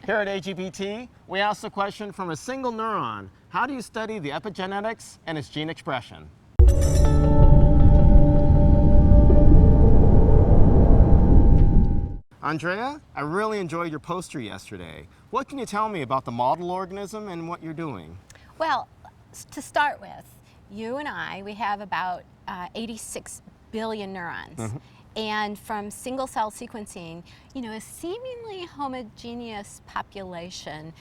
Here at AGBT, we ask the question from a single neuron. How do you study the epigenetics and its gene expression? Andrea, I really enjoyed your poster yesterday. What can you tell me about the model organism and what you're doing? Well, to start with, you and I, we have about 86 billion neurons. Mm-hmm. And from single cell sequencing, a seemingly homogeneous population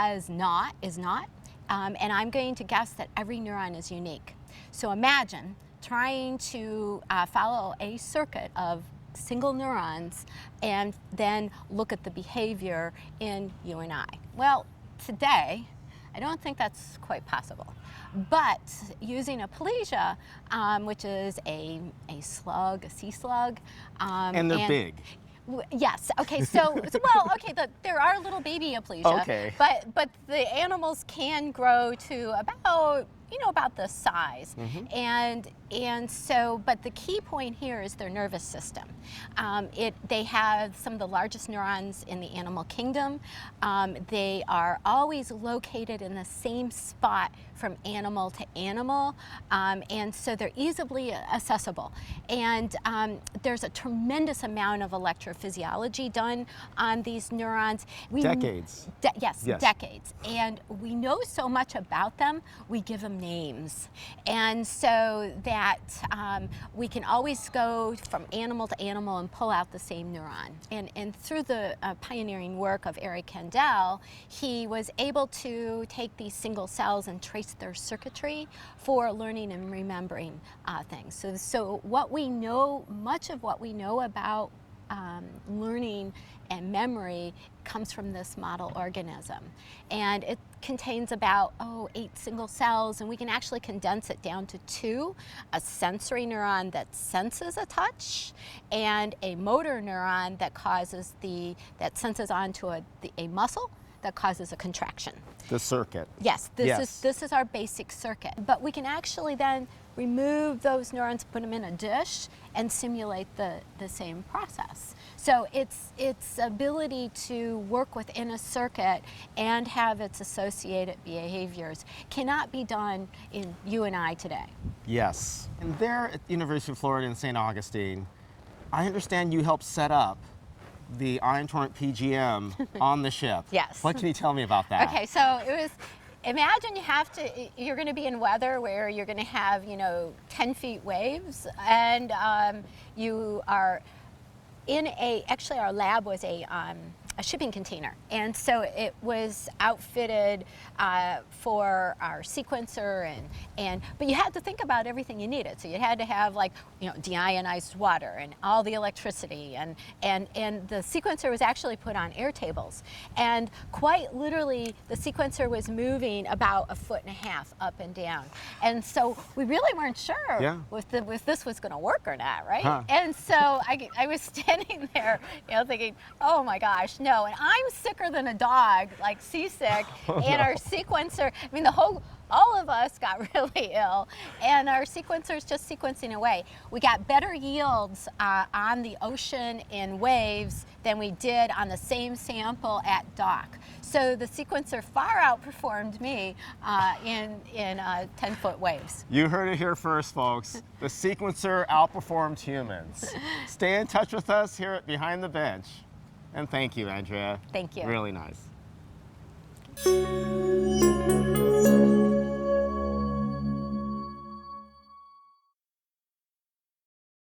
is not, and I'm going to guess that every neuron is unique. So imagine trying to follow a circuit of single neurons and then look at the behavior in you and I. Well, today, I don't think that's quite possible. But using a Pelagia, which is a slug, a sea slug. And they're big. Yes. Okay. So there are little baby Aplysia. Okay. But the animals can grow to about this size. Mm-hmm. But the key point here is their nervous system. They have some of the largest neurons in the animal kingdom. They are always located in the same spot from animal to animal, and so they're easily accessible. And there's a tremendous amount of electrophysiology done on these neurons. Decades. Yes, decades. And we know so much about them, we give them names. And so that we can always go from animal to animal and pull out the same neuron. And through the pioneering work of Eric Kandel, he was able to take these single cells and trace their circuitry for learning and remembering things. So what we know, much of what we know about learning and memory comes from this model organism. And it contains about 8 single cells, and we can actually condense it down to 2, a sensory neuron that senses a touch and a motor neuron that senses onto a muscle that causes a contraction. The circuit. Yes, this is our basic circuit. But we can actually then remove those neurons, put them in a dish, and simulate the same process. So its ability to work within a circuit and have its associated behaviors cannot be done in you and I today. Yes. And there at the University of Florida in St. Augustine, I understand you helped set up the Ion Torrent PGM on the ship. Yes. What can you tell me about that? Okay, so it was, imagine you're going to be in weather where you're going to have, 10 feet waves, and you are in actually our lab was a shipping container. And so it was outfitted for our sequencer, but you had to think about everything you needed. So you had to have deionized water and all the electricity, and the sequencer was actually put on air tables. And quite literally, the sequencer was moving about 1.5 feet up and down. And so we really weren't sure if this was going to work or not, right? Huh. And so I was standing there, thinking, oh my gosh, no. And I'm sicker than a dog, like seasick, and our sequencer, all of us got really ill, and our sequencer's just sequencing away. We got better yields on the ocean in waves than we did on the same sample at dock. So the sequencer far outperformed me in 10-foot waves. You heard it here first, folks. The sequencer outperformed humans. Stay in touch with us here at Behind the Bench. And thank you, Andrea. Thank you. Really nice.